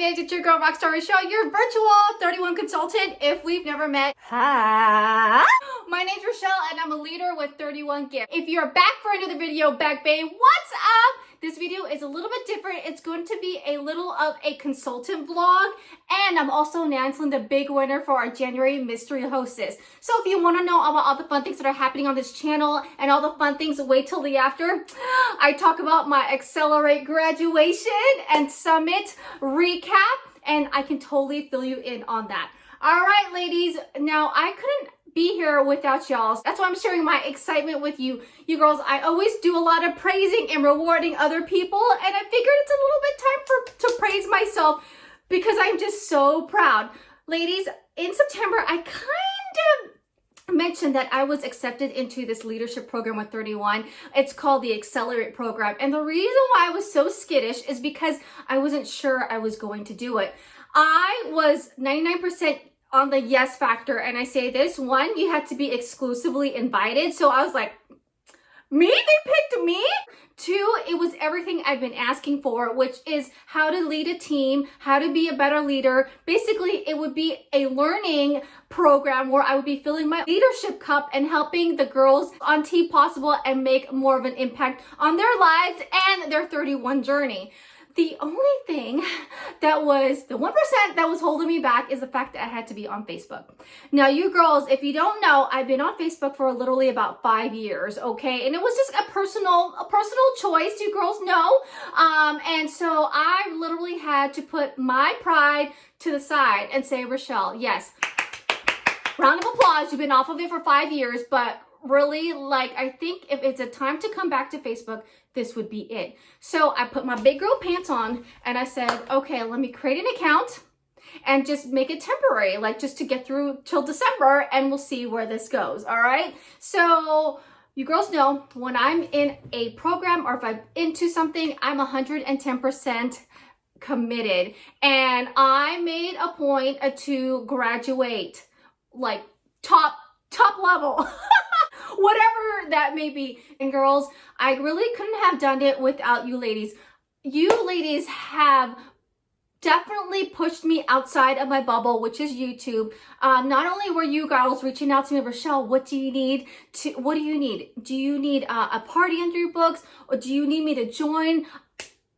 ladies, it's your girl Rockstar Rochelle, your virtual 31 consultant if we've never met. Hi. My name's Rochelle and I'm a leader with 31 Gifts. If you're back for another video, back babe, what's up? This video is a little bit different. It's going to be a little of a consultant vlog, and I'm also announcing the big winner for our January mystery hostess. So if you want to know about all the fun things that are happening on this channel and all the fun things, wait till the after. I talk about my Accelerate graduation and summit recap, and I can totally fill you in on that. All right, ladies. Now, I couldn't be here without y'all. That's why I'm sharing my excitement with you. You girls, I always do a lot of praising and rewarding other people, and I figured it's a little bit time to praise myself because I'm just so proud. Ladies, in September, I kind of mentioned that I was accepted into this leadership program with 31. It's called the Accelerate program. And the reason why I was so skittish is because I wasn't sure I was going to do it. I was 99% on the yes factor, and I say this: one, you had to be exclusively invited, so I was like, me? They picked me? Two, it was everything I've been asking for, which is how to lead a team, how to be a better leader. Basically, it would be a learning program where I would be filling my leadership cup and helping the girls on Team Possible and make more of an impact on their lives and their 31 journey. The only thing that was the 1% that was holding me back is the fact that I had to be on Facebook. Now, you girls, if you don't know, I've been on Facebook for literally about 5 years, okay? And it was just a personal choice, you girls know. And so I literally had to put my pride to the side and say, Rochelle, yes, round of applause, you've been off of it for 5 years, but really, like, I think if it's a time to come back to Facebook, this would be it. So I put my big girl pants on and I said, okay, let me create an account and just make it temporary, like just to get through till December, and we'll see where this goes. All right. So you girls know when I'm in a program or if I'm into something, I'm 110% committed, and I made a point to graduate, like top level. Whatever that may be. And girls, I really couldn't have done it without you ladies. You ladies have definitely pushed me outside of my bubble, which is YouTube. Not only were you girls reaching out to me, Rochelle, what do you need? What do you need? Do you need a party under your books, or do you need me to join?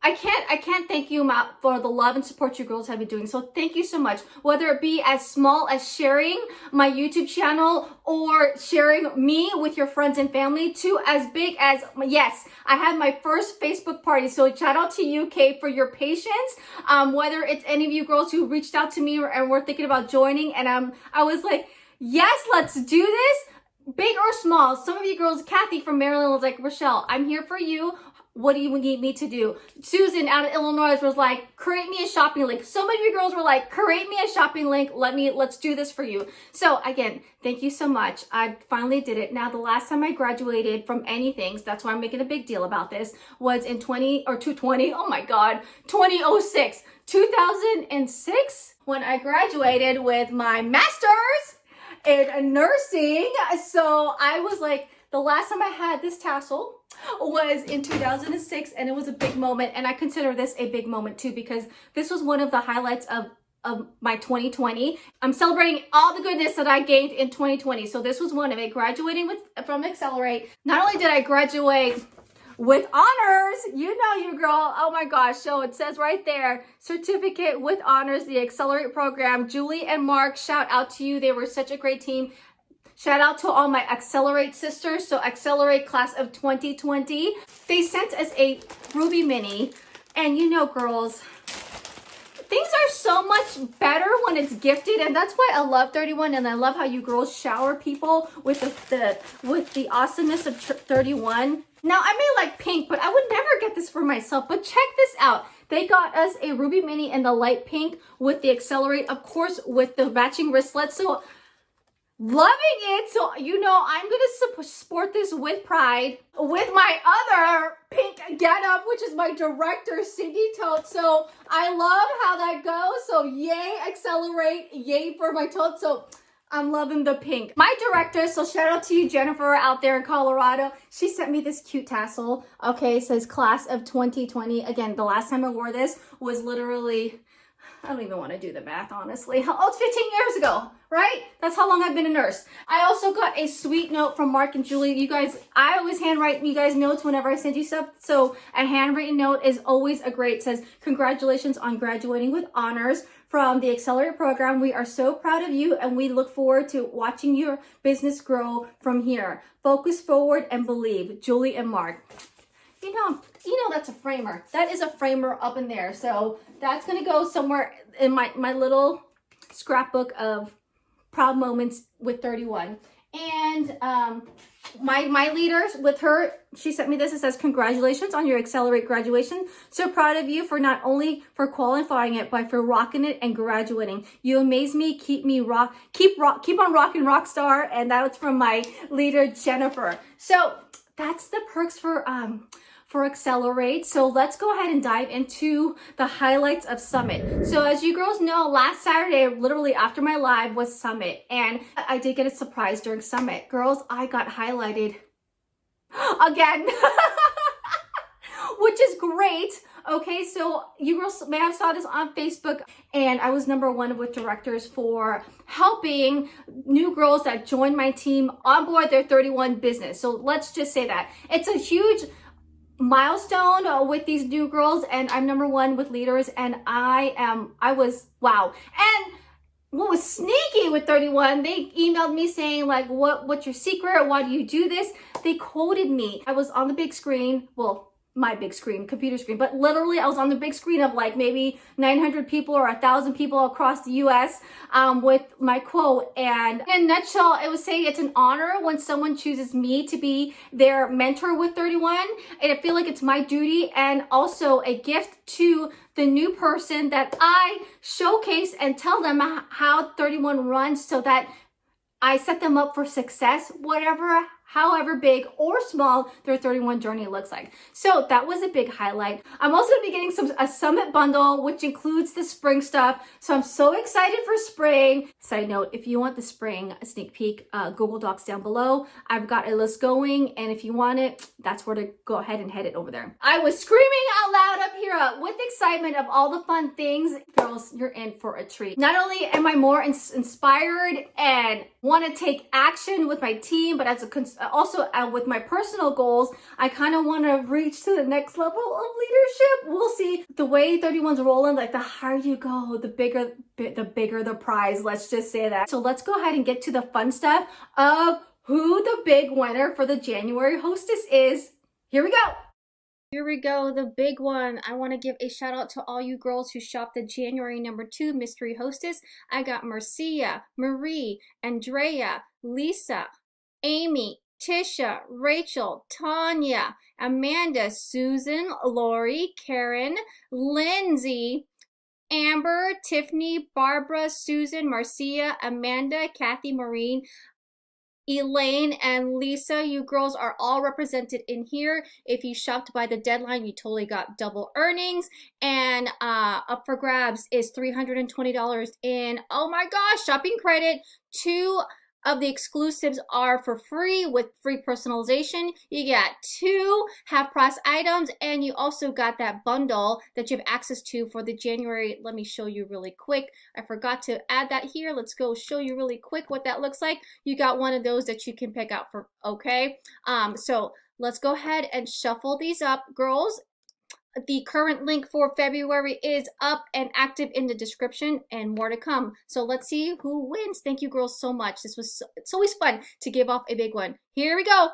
I can't thank you for the love and support you girls have been doing. So thank you so much. Whether it be as small as sharing my YouTube channel or sharing me with your friends and family, to as big as, yes, I had my first Facebook party. So shout out to you, Kate, for your patience. Whether it's any of you girls who reached out to me and were thinking about joining, and I was like, yes, let's do this. Big or small. Some of you girls, Kathy from Maryland was like, Rochelle, I'm here for you. What do you need me to do? Susan out of Illinois was like, create me a shopping link. So many of you girls were like, create me a shopping link. Let's do this for you. So again, thank you so much. I finally did it. Now, the last time I graduated from anything, so that's why I'm making a big deal about this, was in 2020. Oh my God, 2006, 2006, when I graduated with my master's in nursing. So I was like, the last time I had this tassel was in 2006, and it was a big moment, and I consider this a big moment too, because this was one of the highlights of my 2020. I'm celebrating all the goodness that I gained in 2020. So this was one of it, graduating from Accelerate. Not only did I graduate with honors, you know, you girl, oh my gosh. So it says right there, certificate with honors, the Accelerate program. Julie and Mark, shout out to you. They were such a great team. Shout out to all my Accelerate sisters. So Accelerate class of 2020. They sent us a Ruby Mini. And you know, girls, things are so much better when it's gifted. And that's why I love 31. And I love how you girls shower people with the awesomeness of 31. Now, I may like pink, but I would never get this for myself. But check this out. They got us a Ruby Mini in the light pink with the Accelerate, of course, with the matching wristlets. So loving it. So, you know, I'm going to sport this with pride with my other pink getup, which is my director Cindy tote. So I love how that goes. So yay, Accelerate. Yay for my tote. So I'm loving the pink. My director, so shout out to you, Jennifer, out there in Colorado. She sent me this cute tassel. Okay, it says class of 2020. Again, the last time I wore this was literally I don't even want to do the math, honestly. Oh, it's 15 years ago, right? That's how long I've been a nurse. I also got a sweet note from Mark and Julie. You guys, I always handwrite you guys notes whenever I send you stuff. So a handwritten note is always a great, it says, congratulations on graduating with honors from the Accelerate program. We are so proud of you and we look forward to watching your business grow from here. Focus forward and believe. Julie and Mark. You know that's a framer. That is a framer up in there. So that's gonna go somewhere in my little scrapbook of proud moments with 31. And my leaders with her, she sent me this. It says, congratulations on your Accelerate graduation. So proud of you for not only for qualifying it, but for rocking it and graduating. You amaze me. Keep on rocking Rockstar. And that was from my leader, Jennifer. So that's the perks for Accelerate. So let's go ahead and dive into the highlights of Summit. So as you girls know, last Saturday, literally after my live, was Summit. And I did get a surprise during Summit. Girls, I got highlighted again, which is great. Okay, so you girls may have saw this on Facebook, and I was #1 with directors for helping new girls that joined my team onboard their 31 business. So let's just say that. It's a huge milestone with these new girls, and I'm #1 with leaders, and I was wow. And what was sneaky with 31, they emailed me saying like, what's your secret? Why do you do this? They quoted me. I was on the big screen, well, my big screen, computer screen, but literally I was on the big screen of like maybe 900 people or 1,000 people across the US with my quote. And in a nutshell, it was saying it's an honor when someone chooses me to be their mentor with 31. And I feel like it's my duty and also a gift to the new person that I showcase and tell them how 31 runs so that I set them up for success, however big or small their 31 journey looks like. So that was a big highlight. I'm also gonna be getting a Summit bundle, which includes the spring stuff. So I'm so excited for spring. Side note, if you want the spring sneak peek, Google Docs down below. I've got a list going, and if you want it, that's where to go ahead and head it over there. I was screaming out loud up here with excitement of all the fun things. Girls, you're in for a treat. Not only am I more inspired and want to take action with my team, but also with my personal goals, I kind of want to reach to the next level of leadership. We'll see. The way 31's rolling, like the higher you go, the bigger the prize. Let's just say that. So let's go ahead and get to the fun stuff of who the big winner for the January Hostess is. Here we go. Here we go, the big one. I want to give a shout out to all you girls who shopped the January #2 Mystery Hostess. I got Marcia, Marie, Andrea, Lisa, Amy, Tisha, Rachel, Tanya, Amanda, Susan, Lori, Karen, Lindsay, Amber, Tiffany, Barbara, Susan, Marcia, Amanda, Kathy, Maureen, Elaine, and Lisa. You girls are all represented in here. If you shopped by the deadline, you totally got double earnings. And up for grabs is $320 in, oh my gosh, shopping credit. 2 of the exclusives are for free with free personalization. You got 2 half-price items, and you also got that bundle that you have access to for the January. Let me show you really quick. I forgot to add that here. Let's go show you really quick what that looks like. You got one of those that you can pick out for, okay? So let's go ahead and shuffle these up, girls. The current link for February is up and active in the description, and more to come. So let's see who wins. Thank you girls so much. It's always fun to give off a big one. Here we go.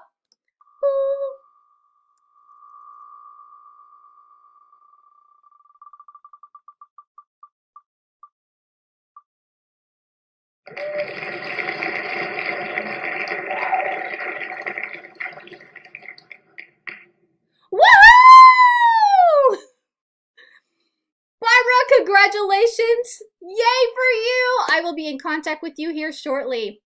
Congratulations! Yay for you! I will be in contact with you here shortly.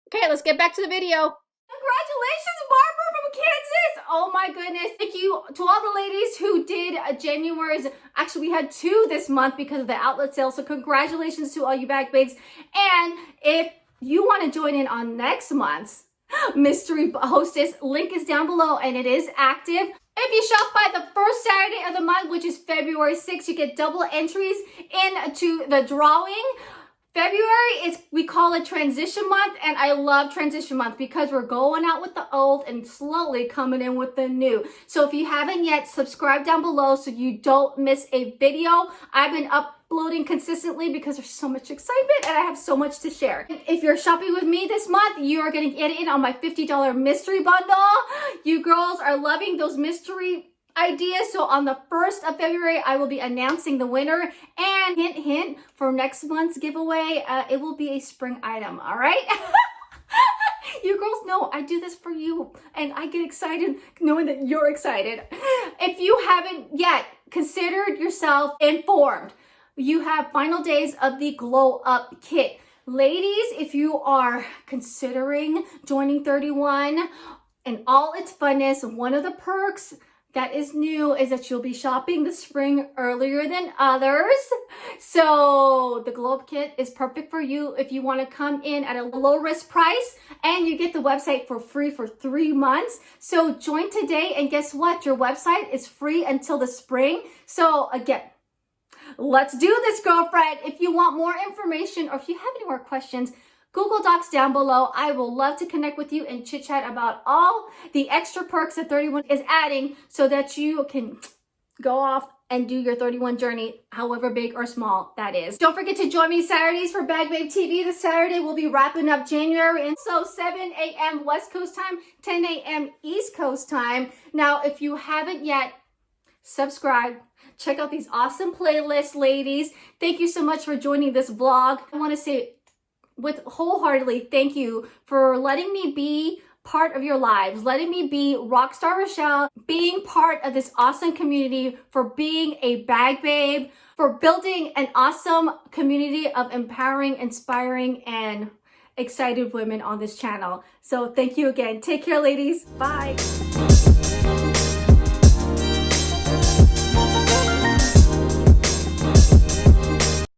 Okay, let's get back to the video. Congratulations, Barbara from Kansas! Oh my goodness. Thank you to all the ladies who did January's. Actually, we had 2 this month because of the outlet sale. So congratulations to all you bag babes. And if you want to join in on next month's mystery hostess. Link is down below and it is active. If you shop by the first Saturday of the month, which is February 6th, you get double entries into the drawing. February is, we call it transition month, and I love transition month because we're going out with the old and slowly coming in with the new. So if you haven't yet, subscribe down below so you don't miss a video. I've been uploading consistently because there's so much excitement and I have so much to share. If you're shopping with me this month, you are going to get in on my $50 mystery bundle. You girls are loving those mystery ideas. So on the 1st of February, I will be announcing the winner, and hint, hint, for next month's giveaway, it will be a spring item. All right. You girls know I do this for you and I get excited knowing that you're excited. If you haven't yet considered yourself informed, you have final days of the Glow Up Kit. Ladies, if you are considering joining 31 and all its funness, one of the perks that is new is that you'll be shopping the spring earlier than others. So the Glow Up Kit is perfect for you if you want to come in at a low risk price, and you get the website for free for 3 months. So join today, and guess what? Your website is free until the spring. So again, let's do this, girlfriend. If you want more information or if you have any more questions, Google Docs down below. I will love to connect with you and chit chat about all the extra perks that 31 is adding so that you can go off and do your 31 journey, however big or small that is. Don't forget to join me Saturdays for Bag Babe TV. This Saturday we'll be wrapping up January, and so 7 a.m. West Coast time, 10 a.m. East Coast time. Now, if you haven't yet, subscribe. Check out these awesome playlists, ladies. Thank you so much for joining this vlog. I want to say with wholeheartedly thank you for letting me be part of your lives, letting me be Rockstar Rochelle, being part of this awesome community, for being a bag babe, for building an awesome community of empowering, inspiring, and excited women on this channel. So thank you again. Take care, ladies. Bye.